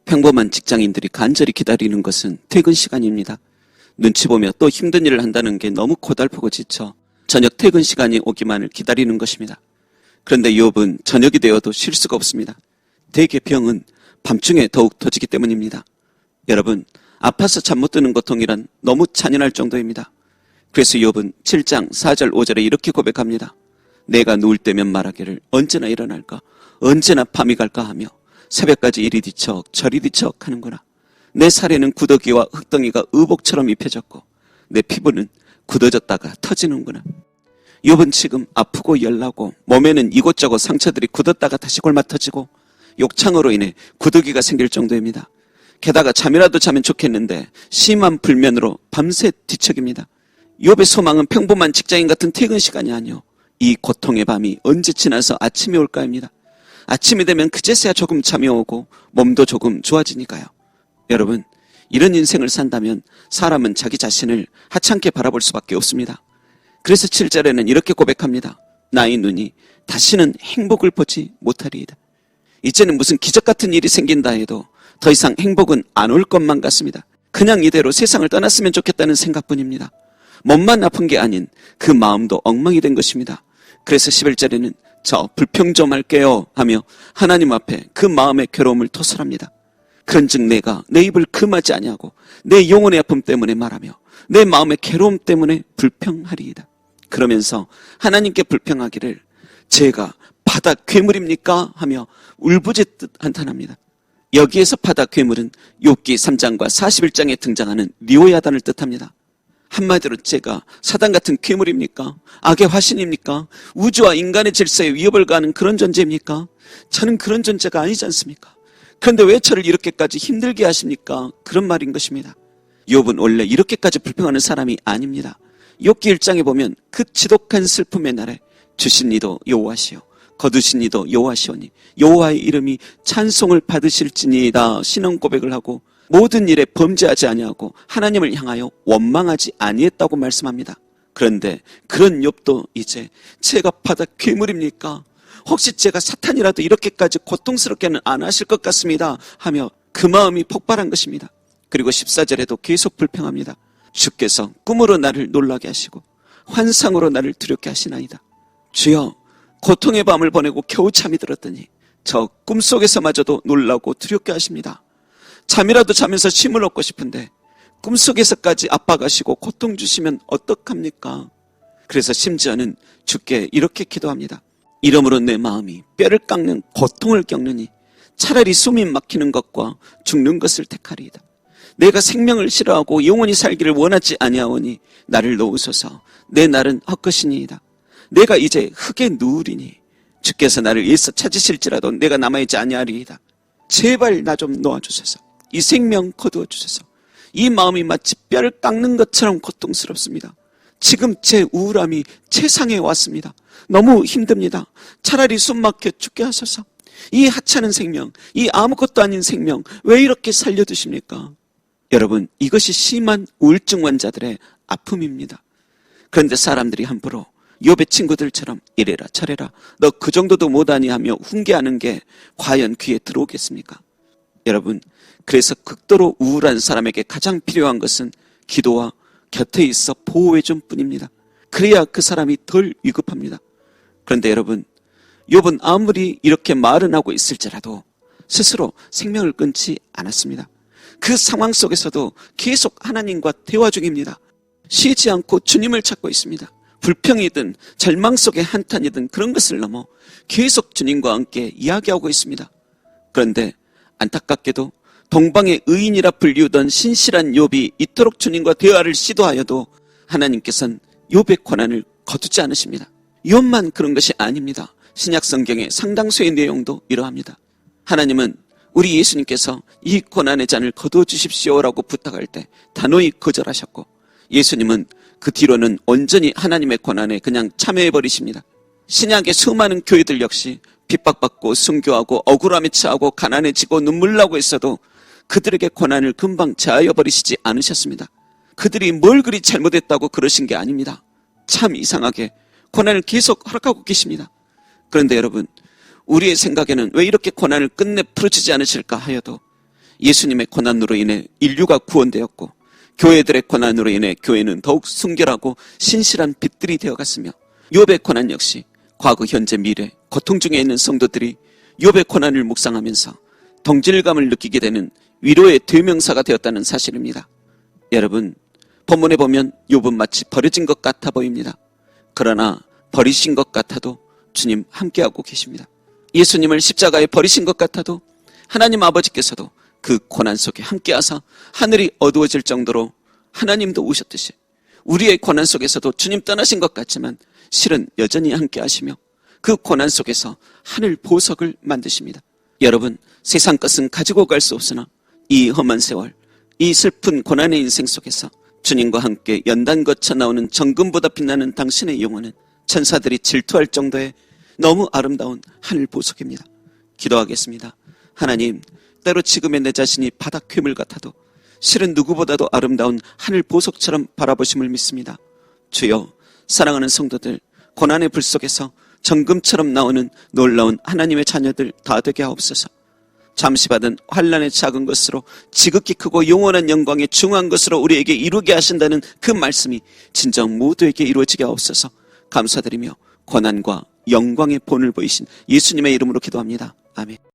평범한 직장인들이 간절히 기다리는 것은 퇴근 시간입니다. 눈치 보며 또 힘든 일을 한다는 게 너무 고달프고 지쳐 저녁 퇴근 시간이 오기만을 기다리는 것입니다. 그런데 욥은 저녁이 되어도 쉴 수가 없습니다. 대개 병은 밤중에 더욱 터지기 때문입니다. 여러분, 아파서 잠 못 드는 고통이란 너무 잔인할 정도입니다. 그래서 욥은 7장 4절 5절에 이렇게 고백합니다. 내가 누울 때면 말하기를 언제나 일어날까, 언제나 밤이 갈까 하며 새벽까지 이리 뒤척 저리 뒤척 하는구나. 내 살에는 구더기와 흙덩이가 의복처럼 입혀졌고 내 피부는 굳어졌다가 터지는구나. 욥은 지금 아프고 열나고 몸에는 이곳저곳 상처들이 굳었다가 다시 골마 터지고 욕창으로 인해 구더기가 생길 정도입니다. 게다가 잠이라도 자면 좋겠는데 심한 불면으로 밤새 뒤척입니다. 욥의 소망은 평범한 직장인 같은 퇴근 시간이 아니요, 이 고통의 밤이 언제 지나서 아침이 올까입니다. 아침이 되면 그제서야 조금 잠이 오고 몸도 조금 좋아지니까요. 여러분, 이런 인생을 산다면 사람은 자기 자신을 하찮게 바라볼 수밖에 없습니다. 그래서 7절에는 이렇게 고백합니다. 나의 눈이 다시는 행복을 보지 못하리이다. 이제는 무슨 기적 같은 일이 생긴다 해도 더 이상 행복은 안 올 것만 같습니다. 그냥 이대로 세상을 떠났으면 좋겠다는 생각뿐입니다. 몸만 아픈 게 아닌 그 마음도 엉망이 된 것입니다. 그래서 11절에는 저 불평 좀 할게요 하며 하나님 앞에 그 마음의 괴로움을 토설합니다. 그런즉 내가 내 입을 금하지 아니하고 내 영혼의 아픔 때문에 말하며 내 마음의 괴로움 때문에 불평하리이다. 그러면서 하나님께 불평하기를 제가 바다 괴물입니까? 하며 울부짖듯 한탄합니다. 여기에서 바다 괴물은 욥기 3장과 41장에 등장하는 리오야단을 뜻합니다. 한마디로 제가 사단 같은 괴물입니까? 악의 화신입니까? 우주와 인간의 질서에 위협을 가하는 그런 존재입니까? 저는 그런 존재가 아니지 않습니까? 그런데 왜 저를 이렇게까지 힘들게 하십니까? 그런 말인 것입니다. 욥은 원래 이렇게까지 불평하는 사람이 아닙니다. 욥기 1장에 보면 그 지독한 슬픔의 날에 주신 이도 여호와시요 거두신 이도 여호와시오니 여호와의 이름이 찬송을 받으실지니이다 신앙 고백을 하고 모든 일에 범죄하지 아니하고 하나님을 향하여 원망하지 아니했다고 말씀합니다. 그런데 그런 욥도 이제 제가 바다 괴물입니까? 혹시 제가 사탄이라도 이렇게까지 고통스럽게는 안 하실 것 같습니다 하며 그 마음이 폭발한 것입니다. 그리고 14절에도 계속 불평합니다. 주께서 꿈으로 나를 놀라게 하시고 환상으로 나를 두렵게 하시나이다. 주여, 고통의 밤을 보내고 겨우 잠이 들었더니 저 꿈속에서마저도 놀라고 두렵게 하십니다. 잠이라도 자면서 쉼을 얻고 싶은데 꿈속에서까지 압박하시고 고통 주시면 어떡합니까? 그래서 심지어는 주께 이렇게 기도합니다. 이러므로 내 마음이 뼈를 깎는 고통을 겪느니 차라리 숨이 막히는 것과 죽는 것을 택하리이다. 내가 생명을 싫어하고 영원히 살기를 원하지 아니하오니 나를 놓으소서. 내 날은 헛것이니이다. 내가 이제 흙에 누우리니 주께서 나를 애써 찾으실지라도 내가 남아있지 아니하리이다. 제발 나 좀 놓아주소서. 이 생명 거두어 주소서. 이 마음이 마치 뼈를 깎는 것처럼 고통스럽습니다. 지금 제 우울함이 최상에 왔습니다. 너무 힘듭니다. 차라리 숨 막혀 죽게 하소서. 이 하찮은 생명, 이 아무것도 아닌 생명 왜 이렇게 살려두십니까? 여러분, 이것이 심한 우울증 환자들의 아픔입니다. 그런데 사람들이 함부로 욥의 친구들처럼 이래라 저래라 너 그 정도도 못하니 하며 훈계하는 게 과연 귀에 들어오겠습니까? 여러분, 그래서 극도로 우울한 사람에게 가장 필요한 것은 기도와 곁에 있어 보호해준 뿐입니다. 그래야 그 사람이 덜 위급합니다. 그런데 여러분, 욥은 아무리 이렇게 말은 하고 있을지라도 스스로 생명을 끊지 않았습니다. 그 상황 속에서도 계속 하나님과 대화 중입니다. 쉬지 않고 주님을 찾고 있습니다. 불평이든 절망 속의 한탄이든 그런 것을 넘어 계속 주님과 함께 이야기하고 있습니다. 그런데 안타깝게도 동방의 의인이라 불리우던 신실한 욥이 이토록 주님과 대화를 시도하여도 하나님께서는 욥의 고난을 거두지 않으십니다. 욥만 그런 것이 아닙니다. 신약 성경의 상당수의 내용도 이러합니다. 하나님은 우리 예수님께서 이 고난의 잔을 거두어 주십시오라고 부탁할 때 단호히 거절하셨고, 예수님은 그 뒤로는 온전히 하나님의 고난에 그냥 참여해버리십니다. 신약의 수많은 교회들 역시 핍박받고 순교하고 억울함에 처하고 가난해지고 눈물 나고 있어도 그들에게 고난을 금방 제하여 버리시지 않으셨습니다. 그들이 뭘 그리 잘못했다고 그러신 게 아닙니다. 참 이상하게 고난을 계속 허락하고 계십니다. 그런데 여러분, 우리의 생각에는 왜 이렇게 고난을 끝내 풀어주지 않으실까 하여도 예수님의 고난으로 인해 인류가 구원되었고 교회들의 고난으로 인해 교회는 더욱 순결하고 신실한 빛들이 되어갔으며 욥의 고난 역시 과거, 현재, 미래 고통 중에 있는 성도들이 욥의 고난을 묵상하면서 동질감을 느끼게 되는 위로의 대명사가 되었다는 사실입니다. 여러분, 본문에 보면 욥은 마치 버려진 것 같아 보입니다. 그러나 버리신 것 같아도 주님 함께하고 계십니다. 예수님을 십자가에 버리신 것 같아도 하나님 아버지께서도 그 고난 속에 함께하사 하늘이 어두워질 정도로 하나님도 오셨듯이 우리의 고난 속에서도 주님 떠나신 것 같지만 실은 여전히 함께하시며 그 고난 속에서 하늘 보석을 만드십니다. 여러분, 세상 것은 가지고 갈 수 없으나 이 험한 세월, 이 슬픈 고난의 인생 속에서 주님과 함께 연단 거쳐 나오는 정금보다 빛나는 당신의 영혼은 천사들이 질투할 정도의 너무 아름다운 하늘 보석입니다. 기도하겠습니다. 하나님, 때로 지금의 내 자신이 바닥 괴물 같아도 실은 누구보다도 아름다운 하늘 보석처럼 바라보심을 믿습니다. 주여, 사랑하는 성도들, 고난의 불 속에서 정금처럼 나오는 놀라운 하나님의 자녀들 다 되게 하옵소서. 잠시 받은 환난의 작은 것으로 지극히 크고 영원한 영광의 중요한 것으로 우리에게 이루게 하신다는 그 말씀이 진정 모두에게 이루어지게 하옵소서. 감사드리며 고난과 영광의 본을 보이신 예수님의 이름으로 기도합니다. 아멘.